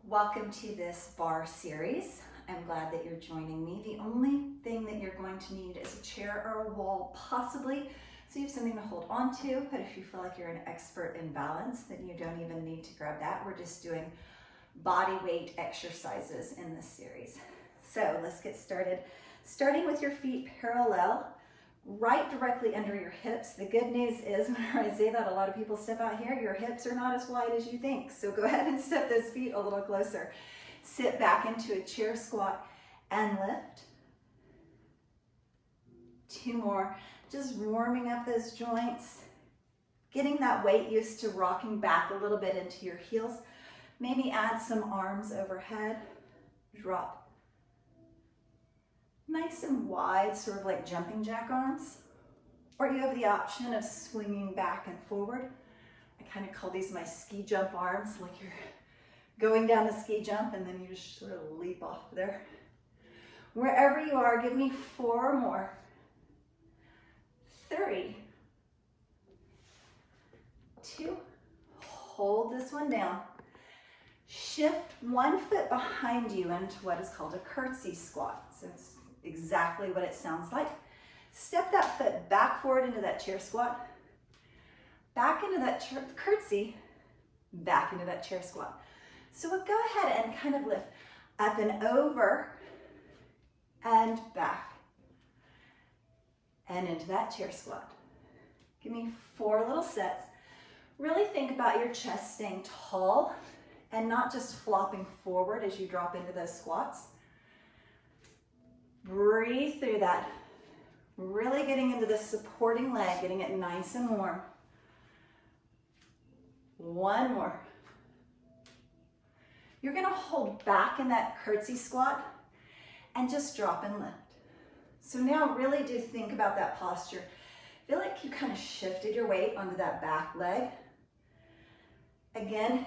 Welcome to this barre series. I'm glad that you're joining me. The only thing that you're going to need is a chair or a wall, possibly, so you have something to hold on to. But if you feel like you're an expert in balance, then you don't even need to grab that. We're just doing body weight exercises in this series. So let's get started. Starting with your feet parallel, right directly under your hips. The good news is, whenever I say that, a lot of people step out here, your hips are not as wide as you think. So go ahead and step those feet a little closer. Sit back into a chair squat and lift. 2 more, just warming up those joints, getting that weight used to rocking back a little bit into your heels. Maybe add some arms overhead, drop. Nice and wide, sort of like jumping jack arms. Or you have the option of swinging back and forward. I kind of call these my ski jump arms, like you're going down the ski jump and then you just sort of leap off there. Wherever you are, give me 4 more. 3, 2, hold this one down. Shift 1 foot behind you into what is called a curtsy squat. So it's exactly what it sounds like. Step that foot back forward into that chair squat, back into that curtsy, back into that chair squat. So we'll go ahead and kind of lift up and over and back and into that chair squat. Give me 4 little sets. Really think about your chest staying tall and not just flopping forward as you drop into those squats. Breathe through that. Really getting into the supporting leg, getting it nice and warm. 1 more. You're going to hold back in that curtsy squat and just drop and lift. So now really do think about that posture. Feel like you kind of shifted your weight onto that back leg. Again,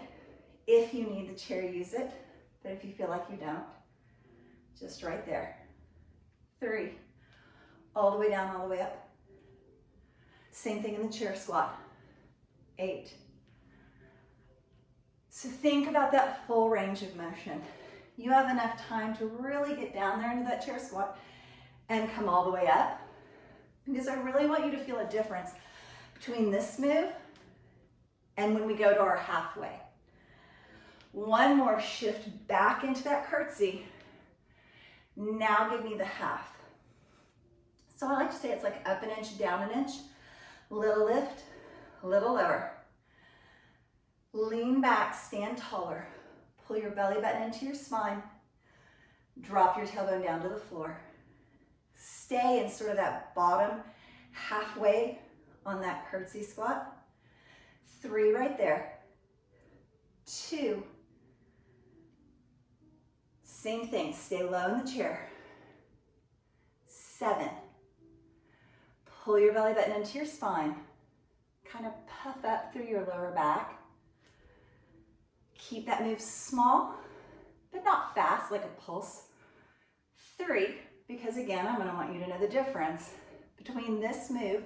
if you need the chair, use it. But if you feel like you don't, just right there. 3, all the way down, all the way up. Same thing in the chair squat. 8. So think about that full range of motion. You have enough time to really get down there into that chair squat and come all the way up, because I really want you to feel a difference between this move and when we go to our halfway. 1 more, shift back into that curtsy. Now give me the half. So I like to say it's like up an inch, down an inch. Little lift, little lower. Lean back, stand taller. Pull your belly button into your spine. Drop your tailbone down to the floor. Stay in sort of that bottom halfway on that curtsy squat. 3 right there. 2. Same thing, stay low in the chair. 7. Pull your belly button into your spine. Kind of puff up through your lower back. Keep that move small, but not fast, like a pulse. 3, because again, I'm going to want you to know the difference between this move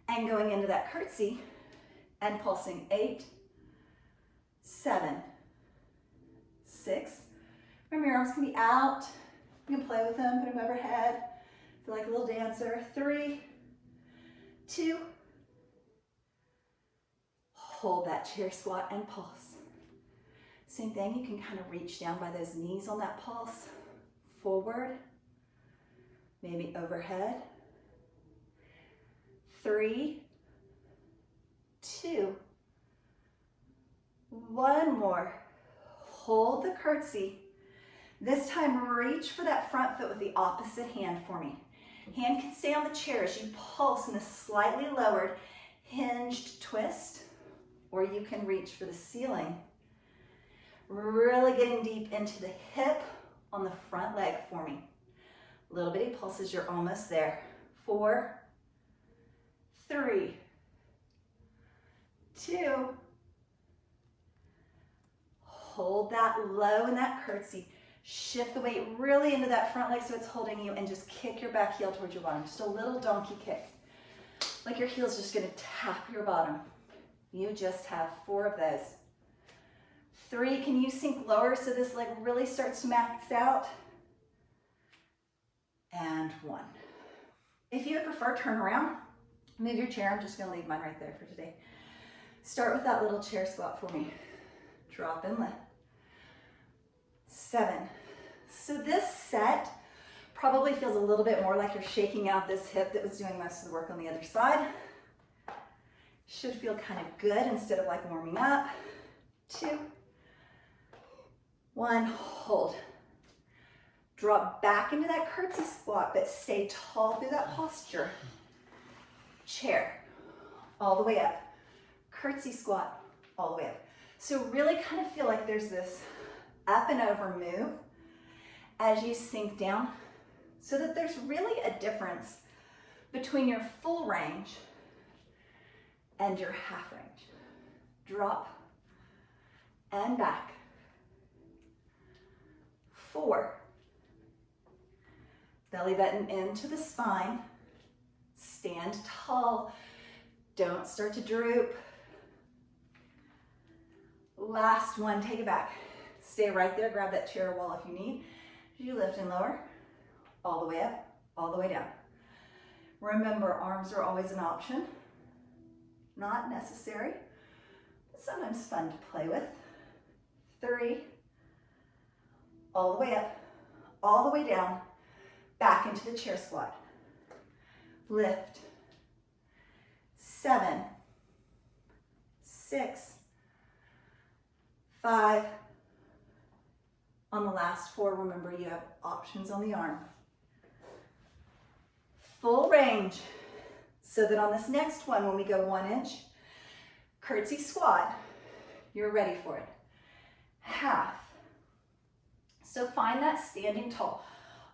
and going into that curtsy and pulsing. 8, 7, 6. Remember, your arms can be out. You can play with them, put them overhead. Feel like a little dancer. 3, 2. Hold that chair squat and pulse. Same thing, you can kind of reach down by those knees on that pulse. Forward, maybe overhead. 3, 2, 1 more. Hold the curtsy. This time, reach for that front foot with the opposite hand for me. Hand can stay on the chair as you pulse in a slightly lowered, hinged twist, or you can reach for the ceiling. Really getting deep into the hip on the front leg for me. Little bitty pulses, you're almost there. 4, 3, 2. Hold that low in that curtsy. Shift the weight really into that front leg so it's holding you, and just kick your back heel towards your bottom. Just a little donkey kick. Like your heel's just gonna tap your bottom. You just have 4 of those. 3, can you sink lower so this leg really starts to max out? And 1. If you would prefer, turn around, move your chair. I'm just gonna leave mine right there for today. Start with that little chair squat for me. Drop and lift. 7. So this set probably feels a little bit more like you're shaking out this hip that was doing most of the work on the other side. Should feel kind of good instead of like warming up. 2, 1, hold. Drop back into that curtsy squat, but stay tall through that posture. Chair, all the way up. Curtsy squat, all the way up. So really kind of feel like there's this up and over move as you sink down, so that there's really a difference between your full range and your half range. Drop and back. 4. Belly button into the spine. Stand tall. Don't start to droop. Last one, take it back. Stay right there, grab that chair or wall if you need. You lift and lower, all the way up, all the way down. Remember, arms are always an option. Not necessary, but sometimes fun to play with. 3, all the way up, all the way down, back into the chair squat. Lift. 7, 6, 5. On the last 4, remember you have options on the arm. Full range, so that on this next one, when we go 1 inch, curtsy squat, you're ready for it. Half. So find that standing tall,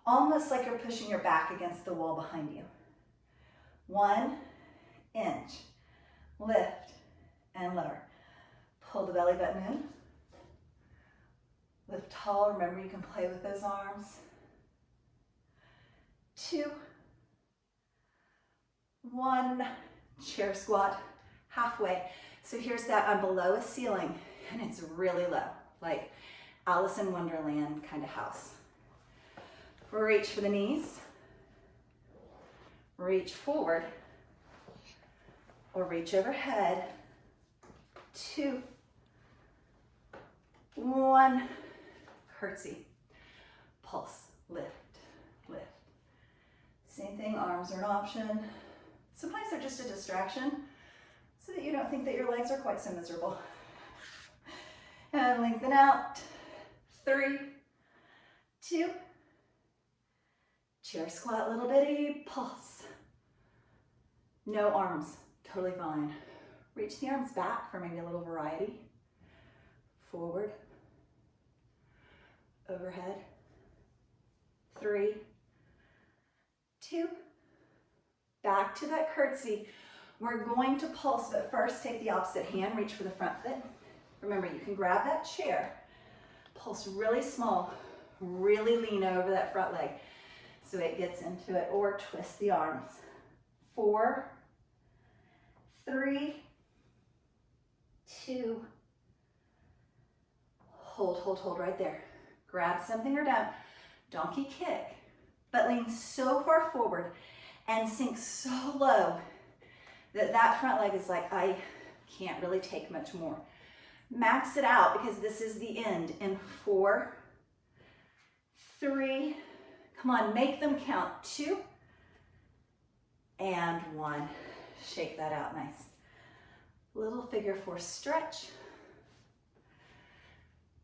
almost like you're pushing your back against the wall behind you. 1 inch, lift and lower. Pull the belly button in. Lift tall, remember you can play with those arms. 2, 1, chair squat, halfway. So here's that, I'm below a ceiling and it's really low, like Alice in Wonderland kind of house. Reach for the knees, reach forward, or reach overhead. 2, 1, curtsy, pulse, lift, lift. Same thing, arms are an option. Sometimes they're just a distraction so that you don't think that your legs are quite so miserable. And lengthen out. 3, 2, chair squat, little bitty, pulse. No arms, totally fine. Reach the arms back for maybe a little variety. Forward, overhead. 3, 2, back to that curtsy. We're going to pulse, but first take the opposite hand, reach for the front foot. Remember, you can grab that chair, pulse really small, really lean over that front leg so it gets into it, or twist the arms. 4, 3, 2, hold, hold, hold right there. Grab something or down, donkey kick, but lean so far forward and sink so low that that front leg is like, I can't really take much more. Max it out because this is the end in 4, 3, come on, make them count. 2, and 1. Shake that out nice. Little figure 4 stretch.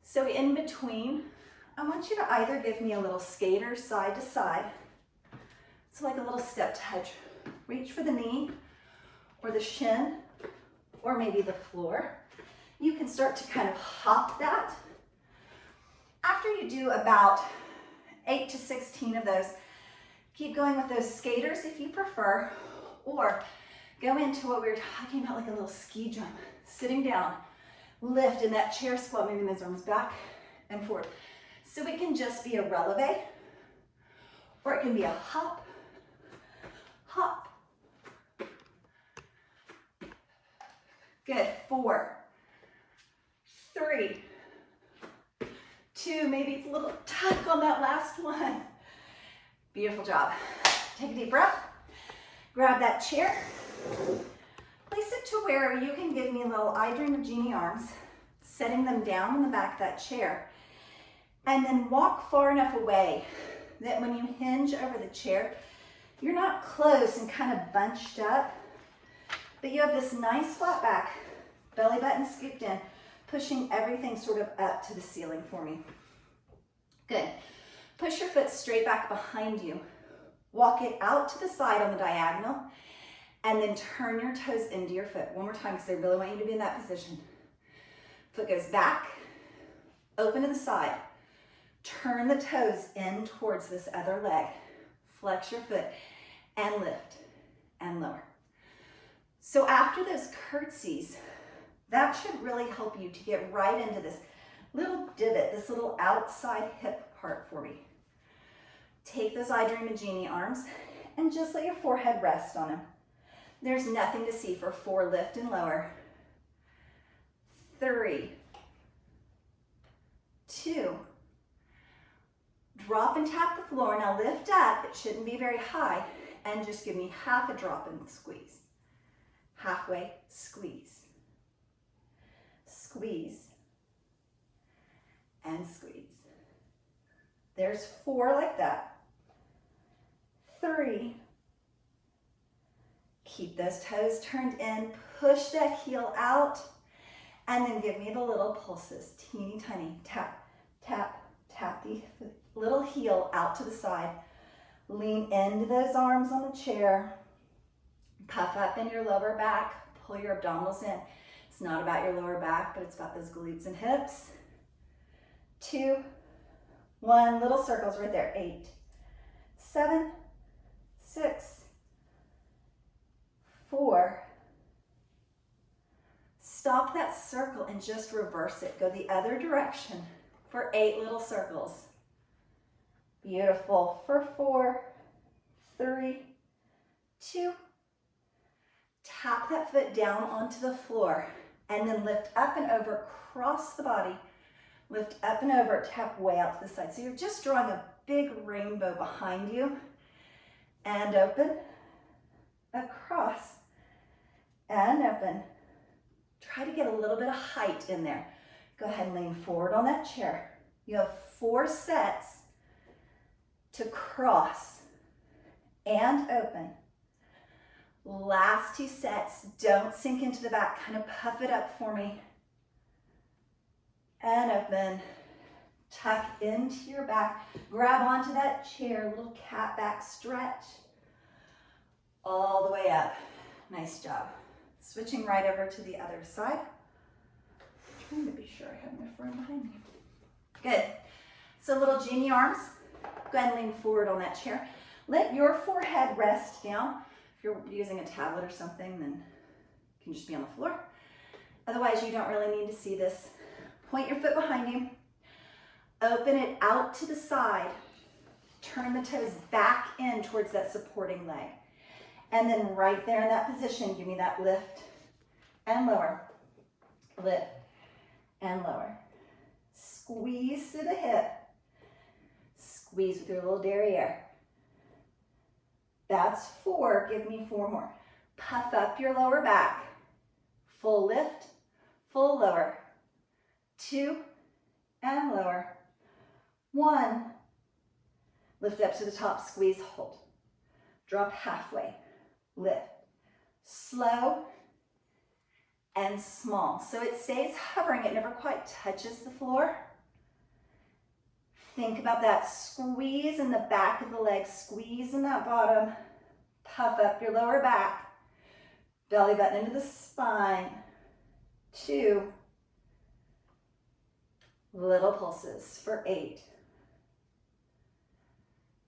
So in between, I want you to either give me a little skater side to side, so like a little step touch. Reach for the knee or the shin or maybe the floor. You can start to kind of hop that. After you do about 8 to 16 of those, keep going with those skaters if you prefer, or go into what we were talking about, like a little ski jump. Sitting down, lift in that chair squat, moving those arms back and forward. So it can just be a releve, or it can be a hop, hop. Good. 4, 3, 2, maybe it's a little tuck on that last one. Beautiful job. Take a deep breath. Grab that chair. Place it to where you can give me little I Dream of Jeannie arms, setting them down on the back of that chair. And then walk far enough away that when you hinge over the chair, you're not close and kind of bunched up, but you have this nice flat back, belly button scooped in, pushing everything sort of up to the ceiling for me. Good. Push your foot straight back behind you. Walk it out to the side on the diagonal, and then turn your toes into your foot. One more time, because I really want you to be in that position. Foot goes back, open to the side. Turn the toes in towards this other leg. Flex your foot and lift and lower. So after those curtsies, that should really help you to get right into this little divot, this little outside hip part for me. Take those I Dream of Jeannie arms and just let your forehead rest on them. There's nothing to see for 4, lift and lower. 3, 2, drop and tap the floor. Now lift up, it shouldn't be very high, and just give me half a drop and squeeze. Halfway, squeeze. Squeeze. And squeeze. There's 4 like that. 3. Keep those toes turned in, push that heel out, and then give me the little pulses, teeny tiny, tap, tap, tap the little heel out to the side. Lean into those arms on the chair. Puff up in your lower back. Pull your abdominals in. It's not about your lower back, but it's about those glutes and hips. 2, 1, little circles right there. 8, 7, 6, 4. Stop that circle and just reverse it. Go the other direction for 8 little circles. Beautiful. For 4, 3, 2. Tap that foot down onto the floor and then lift up and over, cross the body. Lift up and over, tap way out to the side. So you're just drawing a big rainbow behind you. And open, across, and open. Try to get a little bit of height in there. Go ahead and lean forward on that chair. You have 4 sets to cross and open. Last 2 sets, don't sink into the back, kind of puff it up for me. And open, tuck into your back, grab onto that chair, little cat back stretch, all the way up. Nice job. Switching right over to the other side. Trying to be sure I have my friend behind me. Good. So little Jeannie arms. Go ahead and lean forward on that chair. Let your forehead rest down. If you're using a tablet or something, then it can just be on the floor. Otherwise, you don't really need to see this. Point your foot behind you. Open it out to the side. Turn the toes back in towards that supporting leg. And then right there in that position, give me that lift and lower. Lift and lower. Squeeze through the hip. Squeeze with your little derriere. That's 4. Give me 4 more. Puff up your lower back. Full lift, full lower. 2 and lower. 1. Lift up to the top, squeeze, hold. Drop halfway. Lift. Slow and small. So it stays hovering. It never quite touches the floor. Think about that squeeze in the back of the leg, squeeze in that bottom. Puff up your lower back. Belly button into the spine. 2. Little pulses for 8.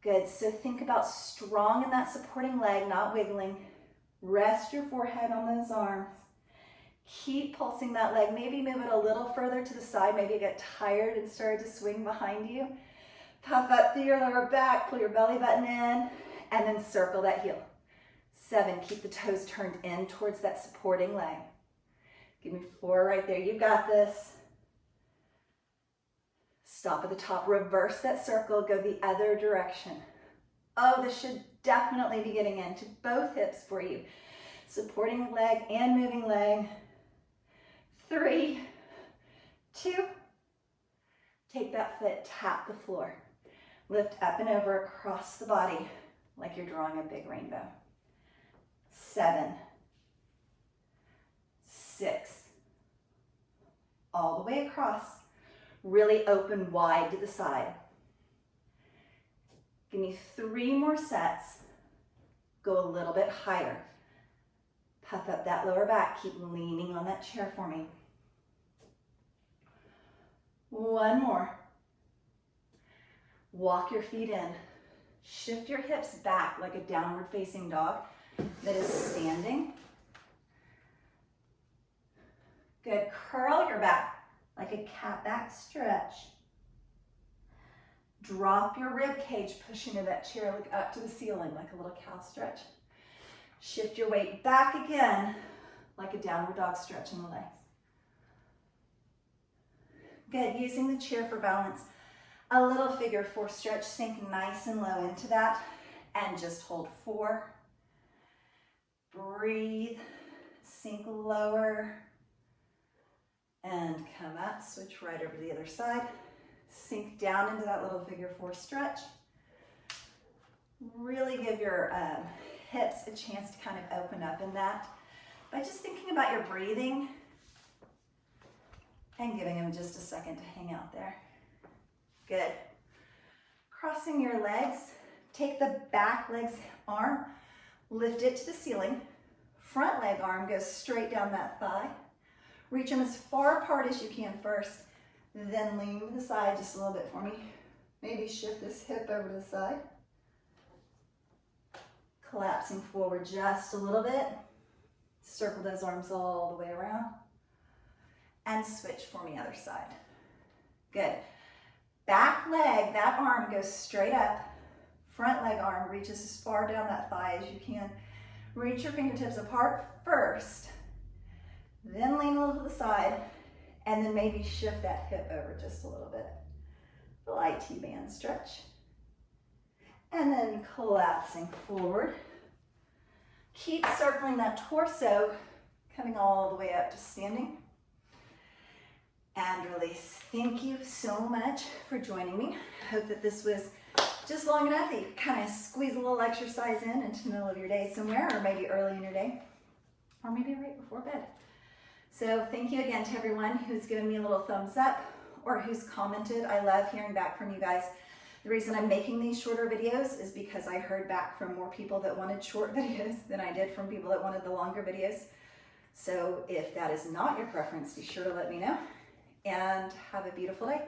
Good, so think about strong in that supporting leg, not wiggling. Rest your forehead on those arms. Keep pulsing that leg. Maybe move it a little further to the side. Maybe you get tired and started to swing behind you. Puff up through your lower back, pull your belly button in, and then circle that heel. 7, keep the toes turned in towards that supporting leg. Give me 4 right there. You got this. Stop at the top, reverse that circle, go the other direction. Oh, this should definitely be getting into both hips for you. Supporting leg and moving leg. 3, 2. Take that foot, tap the floor. Lift up and over across the body like you're drawing a big rainbow. 7, 6. All the way across. Really open wide to the side. Give me 3 more sets. Go a little bit higher. Puff up that lower back. Keep leaning on that chair for me. 1 more. Walk your feet in. Shift your hips back like a downward facing dog that is standing. Good. Curl your back like a cat back stretch. Drop your rib cage, push into that chair, look up to the ceiling like a little cow stretch. Shift your weight back again like a downward dog stretching the legs. Good, using the chair for balance. A little figure 4 stretch, sink nice and low into that and just hold 4. Breathe, sink lower and come up, switch right over to the other side. Sink down into that little figure 4 stretch. Really give your hips a chance to kind of open up in that by just thinking about your breathing and giving them just a second to hang out there. Good. Crossing your legs, take the back leg's arm, lift it to the ceiling. Front leg arm goes straight down that thigh. Reach them as far apart as you can first, then lean to the side just a little bit for me. Maybe shift this hip over to the side. Collapsing forward just a little bit. Circle those arms all the way around. And switch for me other side. Good. Back leg, that arm goes straight up. Front leg arm reaches as far down that thigh as you can. Reach your fingertips apart first. Then lean a little to the side. And then maybe shift that hip over just a little bit. The light T-band stretch. And then collapsing forward. Keep circling that torso, coming all the way up to standing. And release. Thank you so much for joining me. I hope that this was just long enough that you kind of squeeze a little exercise in into the middle of your day somewhere, or maybe early in your day, or maybe right before bed. So thank you again to everyone who's given me a little thumbs up or who's commented. I love hearing back from you guys. The reason I'm making these shorter videos is because I heard back from more people that wanted short videos than I did from people that wanted the longer videos. So if that is not your preference, be sure to let me know. And have a beautiful day.